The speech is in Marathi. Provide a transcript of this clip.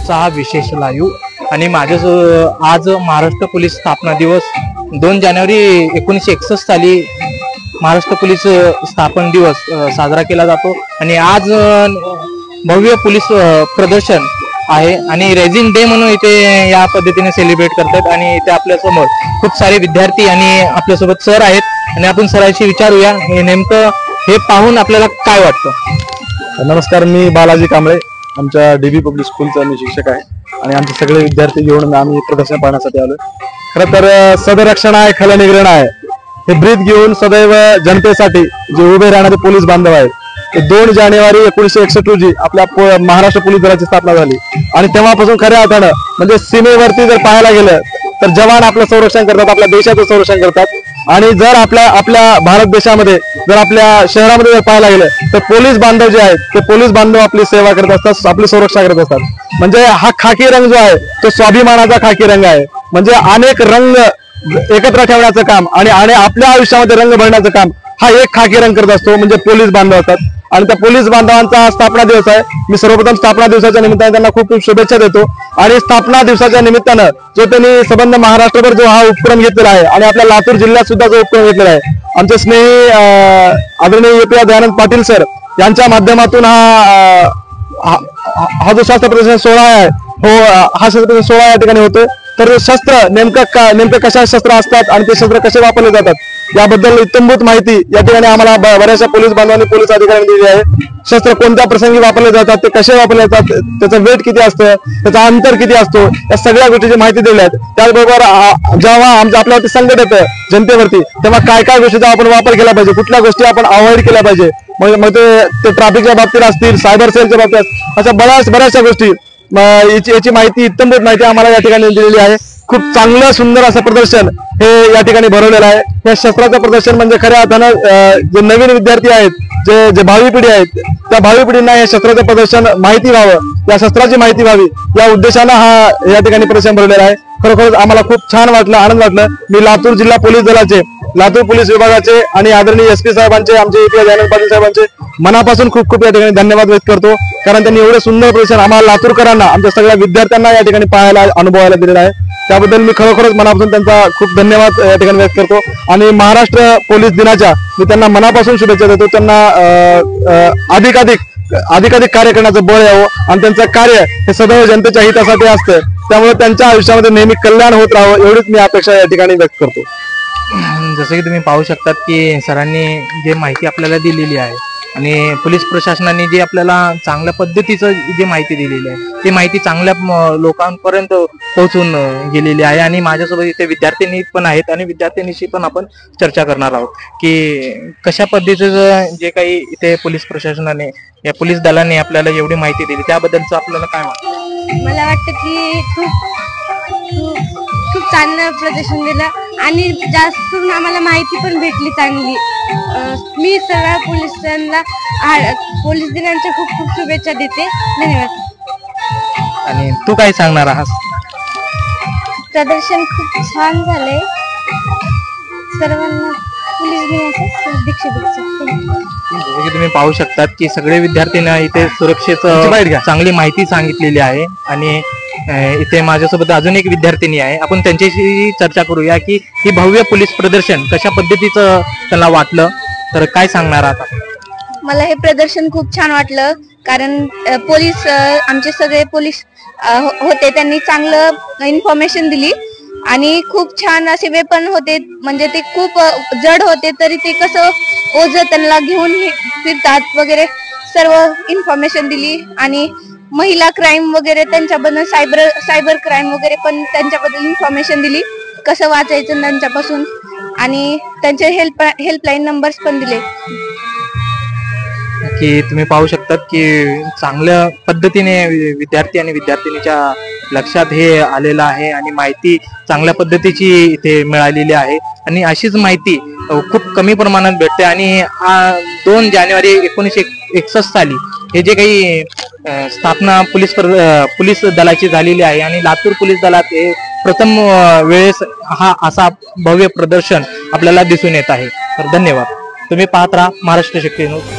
न्यूजचा हा विशेष लाईव्ह। आणि आज महाराष्ट्र पोलीस स्थापना दिवस 2 जानेवारी 1961 साली महाराष्ट्र पोलीस स्थापन दिवस साजरा केला जातो। आणि आज भव्य पोलीस प्रदर्शन आहे आणि रेझिंग डे म्हणून इथे या पद्धतीने सेलिब्रेट करतात। आणि इथे आपल्या समोर खूप सारे विद्यार्थी आणि आपल्यासोबत सर आहेत आणि आपण सरांशी विचारूया हे नेमकं हे पाहून आपल्याला काय वाटतं। नमस्कार, मी बालाजी कांबळे, आमच्या डीबी पब्लिक स्कूलचा मी शिक्षक आहे आणि आमचे सगळे विद्यार्थी घेऊन आम्ही प्रदर्शन पाहण्यासाठी आलो। खरं तर सदरक्षण आहे, खलनिग्रहण आहे, हे ब्रीद घेऊन सदैव जनतेसाठी जे उभे राहणारे पोलीस बांधव आहेत ते 2 जानेवारी 1961 रोजी आपल्या महाराष्ट्र पोलीस दलाची स्थापना झाली। आणि तेव्हापासून खऱ्या अर्थानं म्हणजे सीमेवरती जर पाहायला गेलं तर जवान आपलं संरक्षण करतात, आपल्या देशाचं संरक्षण करतात। आणि जर आपल्या भारत देशामध्ये जर आपल्या शहरामध्ये जर पाहायला गेलं तर पोलीस बांधव जे आहेत ते पोलीस बांधव आपली सेवा करत असतात, आपली सुरक्षा करत असतात। म्हणजे हा खाकी रंग जो आहे तो स्वाभिमानाचा खाकी रंग आहे। म्हणजे अनेक रंग एकत्र ठेवण्याचं काम आणि आपल्या आयुष्यामध्ये रंग भरण्याचं काम हा एक खाकी रंग करत असतो, म्हणजे पोलीस बांधव असतात। आणि त्या पोलीस बांधवांचा स्थापना दिवस आहे। मी सर्वप्रथम स्थापना दिवसाच्या निमित्ताने त्यांना खूप खूप शुभेच्छा देतो। आणि स्थापना दिवसाच्या निमित्तानं जो त्यांनी संबंध महाराष्ट्रभर जो हा उपक्रम घेतलेला आहे आणि आपल्या लातूर जिल्ह्यात सुद्धा जो उपक्रम घेतलेला आहे, आमचे स्नेही आदरणीय ए.पी. दयानंद पाटील सर यांच्या माध्यमातून हा जो शस्त्र प्रदर्शन सोहळा आहे हा शस्त्र प्रदर्शन सोहळा या ठिकाणी होतो। तर शस्त्र नेमकं कशा शस्त्र असतात आणि ते शस्त्र कसे वापरले जातात याबद्दल इत्थंभूत माहिती या ठिकाणी आम्हाला बऱ्याचशा पोलीस बांधवांनी पोलीस अधिकाऱ्यांनी दिली आहे। शस्त्र कोणत्या प्रसंगी वापरले जातात, ते कसे वापरले जातात, त्याचं वेट किती असतं, त्याचा अंतर किती असतो, या सगळ्या गोष्टीची माहिती दिली आहे। त्याचबरोबर जेव्हा आपल्यावरती संकट येतं जनतेवरती तेव्हा काय काय गोष्टीचा आपण वापर केला पाहिजे, कुठल्या गोष्टी आपण अवॉइड केल्या पाहिजे, मग ते ट्रॅफिकच्या बाबतीत असतील, सायबर सेलच्या बाबतीत अशा बऱ्याचशा गोष्टी याची माहिती इत्थंभूत माहिती आम्हाला या ठिकाणी दिलेली आहे। खूप चांगलं सुंदर असं प्रदर्शन हे या ठिकाणी भरवलेलं आहे। या शस्त्राचं प्रदर्शन म्हणजे खऱ्या अर्थानं जे नवीन विद्यार्थी आहेत, जे भावी पिढी आहेत, त्या भावी पिढींना या शस्त्राचं प्रदर्शन माहिती व्हावं, या शस्त्राची माहिती व्हावी या उद्देशानं हा या ठिकाणी प्रदर्शन भरवलेलं आहे। खरोखरच आम्हाला खूप छान वाटलं, आनंद वाटलं। मी लातूर जिल्हा पोलीस दलाचे, लातूर पोलीस विभागाचे आणि आदरणीय एसपी साहेबांचे, आमचे ए.पी. दयानंद पाटील साहेबांचे मनापासून खूप खूप या ठिकाणी धन्यवाद व्यक्त करतो, कारण त्यांनी एवढं सुंदर प्रदर्शन आम्हाला लातूरकरांना, आमच्या सगळ्या विद्यार्थ्यांना या ठिकाणी पाहायला अनुभवायला दिलेला आहे। त्याबद्दल मी खरोखरच मनापासून त्यांचा खूप धन्यवाद या ठिकाणी व्यक्त करतो। आणि महाराष्ट्र पोलीस दिनाच्या मी त्यांना मनापासून शुभेच्छा देतो। त्यांना अधिकाधिक कार्य करण्याचं बळ यावं आणि त्यांचं कार्य हे सदैव जनतेच्या हितासाठी असतं, त्यामुळे त्यांच्या आयुष्यामध्ये नेहमी कल्याण होत राहावं एवढीच मी अपेक्षा या ठिकाणी व्यक्त करतो। जसं की तुम्ही पाहू शकतात की सरांनी जे माहिती आपल्याला दिलेली आहे आणि पोलीस प्रशासनाने जे आपल्याला चांगल्या पद्धतीचं जे माहिती दिलेली आहे ती माहिती चांगल्या लोकांपर्यंत पोहोचून गेलेली आहे। आणि माझ्यासोबत इथे विद्यार्थिनी पण आहेत आणि विद्यार्थिनीशी पण आपण चर्चा करणार आहोत की कशा पद्धतीचं जे काही इथे पोलीस प्रशासनाने या पोलीस दलाने आपल्याला एवढी माहिती दिली त्याबद्दलचं आपल्याला काय वाटतं। मला वाटतं की खूप चांगलं प्रदर्शन दिलं आणि जास्त करून आम्हाला माहिती पण भेटली चांगली। मी सगळ्या पोलिसांना पोलीस दिनाच्या खूप खूप शुभेच्छा देते। धन्यवाद। आणि तू काय सांगणार आहात। प्रदर्शन खूप छान झाले, सर्वांना पोलीस दिनाच्या हार्दिक शुभेच्छा। जसं की तुम्ही पाहू शकतात की सगळे विद्यार्थ्यांना इथे सुरक्षेचं चांगली माहिती सांगितलेली आहे। आणि इथे माझ्यासोबत अजून एक विद्यार्थिनी आहे, आपण त्यांच्याशी चर्चा करूया की ही भव्य पोलीस प्रदर्शन कशा पद्धतीचं त्यांना वाटलं, तर काय सांगणार आता। मला हे प्रदर्शन खूप छान वाटलं, कारण पोलीस आमचे सगळे पोलीस होते, त्यांनी चांगलं इन्फॉर्मेशन दिली आणि खूप छान असे वेपन होते, म्हणजे ते खूप जड होते तरी ते कसं ओझं त्यांना घेऊन फिरतात वगैरे सर्व इन्फॉर्मेशन दिली। आणि महिला क्राईम वगैरे त्यांच्याबद्दल सायबर क्राईम वगैरे पण त्यांच्याबद्दल इन्फॉर्मेशन दिली, कसं वाचायचं त्यांच्यापासून, आणि त्यांचे हेल्पलाईन नंबर्स पण दिले। की तुम्ही पाहू शकतात की चांगल्या पद्धतीने विद्यार्थी आणि विद्यार्थिनीच्या लक्षात हे आलेलं आहे आणि माहिती चांगल्या पद्धतीची इथे मिळालेली आहे। आणि अशीच माहिती खूप कमी प्रमाणात भेटते। आणि 2 जानेवारी 1961 साली हे जे काही स्थापना पोलीस दलाची झालेली आहे आणि लातूर पोलीस दलात हे प्रथम वेळेस हा असा भव्य प्रदर्शन आपल्याला दिसून येत आहे। तर धन्यवाद। तुम्ही पाहत राहा महाराष्ट्र शक्ती न्यूज।